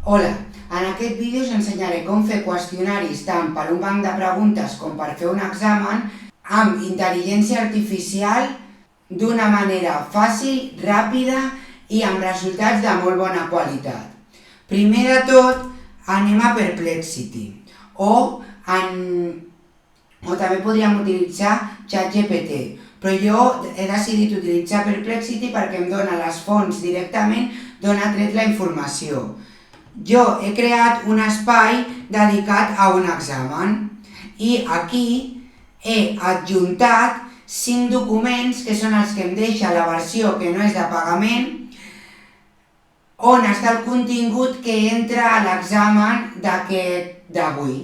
Hola, en aquest vídeo us ensenyaré com fer qüestionaris tant per un banc de preguntes com per fer un examen amb intel·ligència artificial d'una manera fàcil, ràpida i amb resultats de molt bona qualitat. Primer de tot, anem a Perplexity o també podríem utilitzar ChatGPT, però jo he decidit utilitzar Perplexity perquè em dona les fonts directament d'on ha tret la informació. Jo he creat un espai dedicat a un examen i aquí he adjuntat 5 documents que són els que em deixa la versió que no és de pagament, on està el contingut que entra a l'examen d'avui.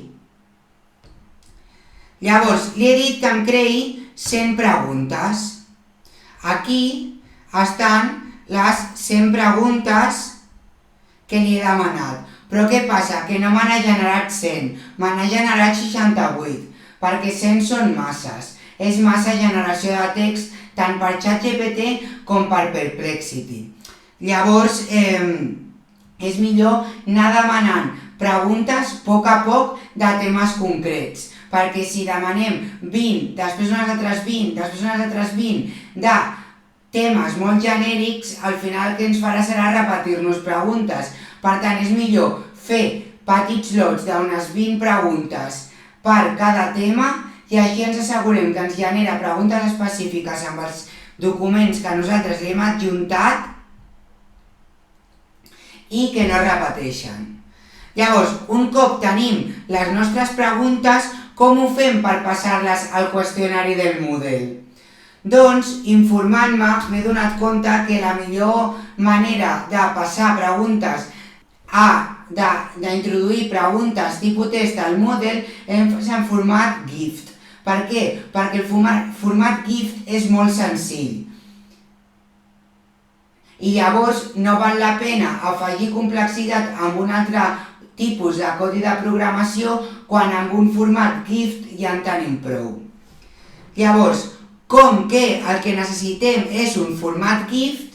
Llavors, li he dit que em creï 100 preguntes. Aquí estan les 100 preguntes que li he demanat. Però què passa? Que no me n'ha generat 100, me n'ha generat 68, perquè 100 són masses. És massa generació de text tant per ChatGPT com per Perplexity. Llavors, és millor anar demanant preguntes a poc de temes concrets, perquè si demanem 20, després unes altres 20, després unes altres 20 de temes molt genèrics, al final el que ens farà serà repetir-nos preguntes. Per tant, és millor fer petits lots d'unes 20 preguntes per cada tema i així ens assegurem que ens genera preguntes específiques amb els documents que nosaltres li hem adjuntat i que no repeteixen. Llavors, un cop tenim les nostres preguntes, com ho fem per passar-les al qüestionari del Moodle? Doncs, informant-me, m'he donat compte que la millor manera de passar preguntes d'introduir preguntes tipus test al Moodle és en format GIF. Per què? Perquè el format GIF és molt senzill. I llavors no val la pena afegir complexitat amb un altre tipus de codi de programació quan amb un format GIF ja en tenim prou. Llavors, com que el que necessitem és un format GIF,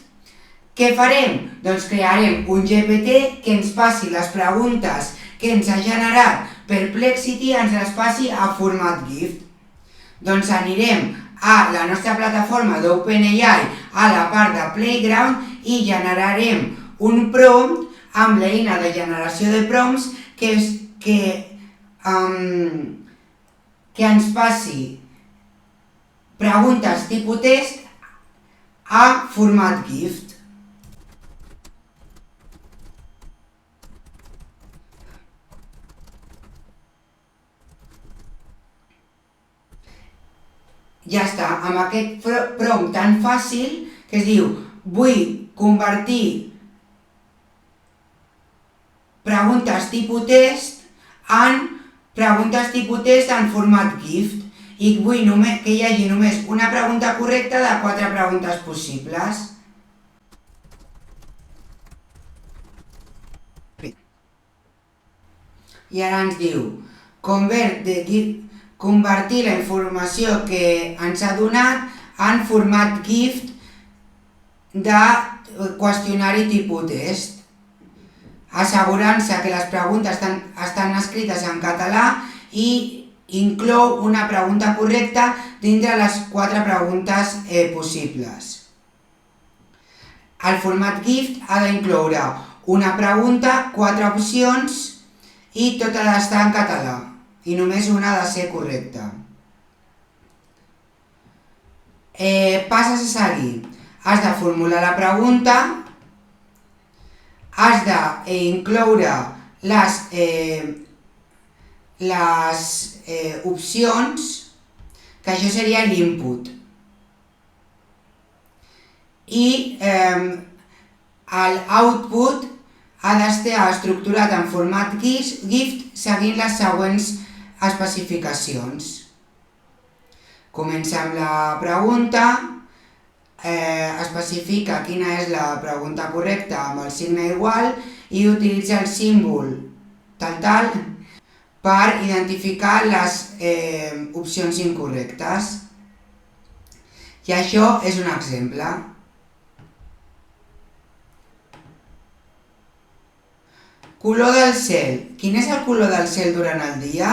què farem? Doncs crearem un GPT que ens passi les preguntes que ens ha generat Perplexity i ens les passi a format GIF. Doncs anirem a la nostra plataforma d'OpenAI a la part de Playground i generarem un prompt amb l'eina de generació de prompts que ens passi preguntes tipus test a format GIF. Ja està, amb aquest prompt tan fàcil que es diu vull convertir preguntes tipus test en preguntes tipus test en format GIF i vull que hi hagi només una pregunta correcta de 4 preguntes possibles. I ara ens diu convertir la informació que ens ha donat en format GIF de qüestionari tipus test, assegurant-se que les preguntes estan escrites en català i inclou una pregunta correcta dintre les 4 preguntes possibles. El format GIF ha d'incloure una pregunta, 4 opcions i tot ha d'estar en català i només una ha de ser correcta. Passes a seguir. Has de formular la pregunta, has d'incloure les opcions, que això seria l'input. I l'output ha d'estar estructurat en format GIF seguint les següents especificacions. Comença amb la pregunta, especifica quina és la pregunta correcta amb el signe igual i utilitza el símbol tal per identificar les opcions incorrectes. I això és un exemple. Color del cel. Quin és el color del cel durant el dia?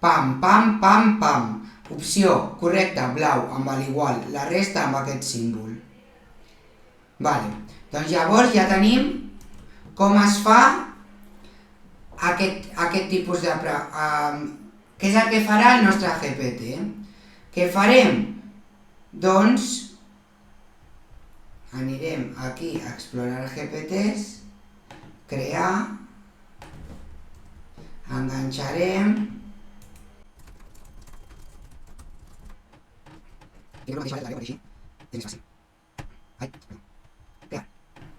Pam, pam, pam, pam. Opció correcta, blau, amb l'igual. La resta amb aquest símbol. Vale. Doncs llavors ja tenim com es fa aquest tipus de... què és el que farà el nostre GPT? Què farem? Doncs anirem aquí a explorar GPTs, crear, enganxarem...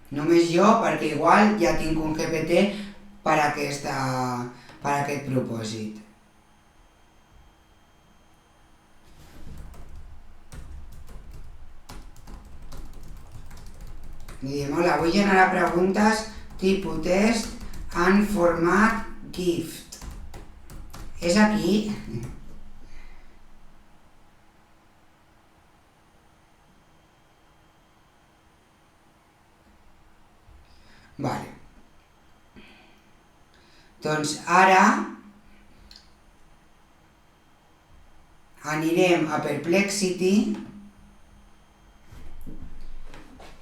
Només jo, perquè igual ja tinc un GPT per aquest propòsit. Li diem, hola, vull generar preguntes tipus test en format GIF. És aquí? Vale. Doncs ara anirem a Perplexity,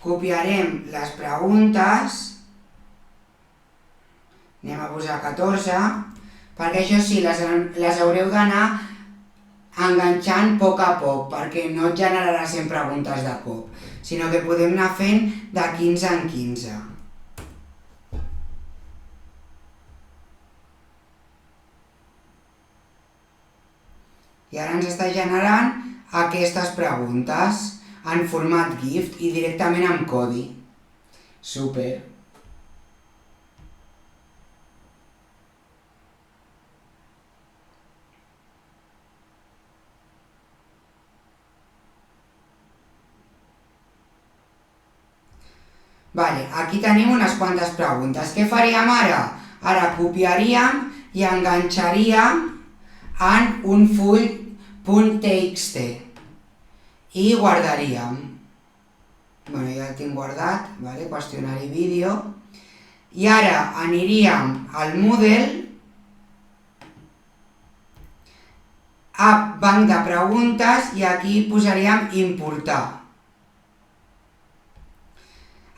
copiarem les preguntes, anem a posar 14, perquè això sí, les haureu d'anar enganxant a poc, perquè no et generarà 100 preguntes de cop, sinó que podem anar fent de 15 en 15. I ara ens està generant aquestes preguntes en format GIF i directament amb codi. Super. Vale, aquí tenim unes quantes preguntes. Què faríem ara? Ara copiaríem i enganxaríem en un full.txt i guardaríem. Bueno, ja el tinc guardat, vale? Qüestionari vídeo. I ara aniríem al Moodle, a banc de preguntes i aquí posaríem importar.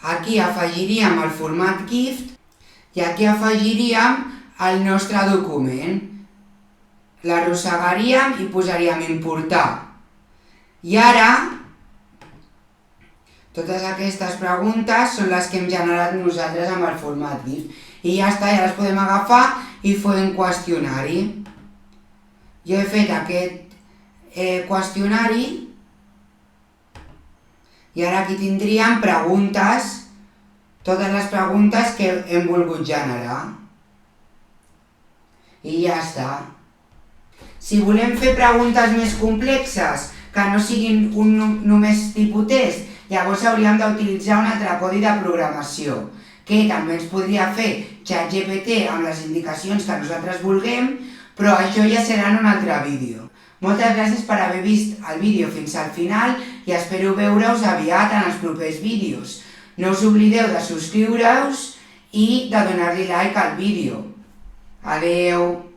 Aquí afegiríem el format GIF i aquí afegiríem el nostre document. L'arrossegaríem i posaríem importar. I ara, totes aquestes preguntes són les que hem generat nosaltres amb el format GIF. I ja està, ja les podem agafar i fer un qüestionari. Jo he fet aquest qüestionari i ara aquí tindríem preguntes, totes les preguntes que hem volgut generar. I ja està. Si volem fer preguntes més complexes, que no siguin només tipus test, llavors hauríem d'utilitzar un altre codi de programació, que també ens podria fer ChatGPT amb les indicacions que nosaltres vulguem, però això ja serà en un altre vídeo. Moltes gràcies per haver vist el vídeo fins al final i espero veure-us aviat en els propers vídeos. No us oblideu de subscriure-us i de donar-li like al vídeo. Adeu!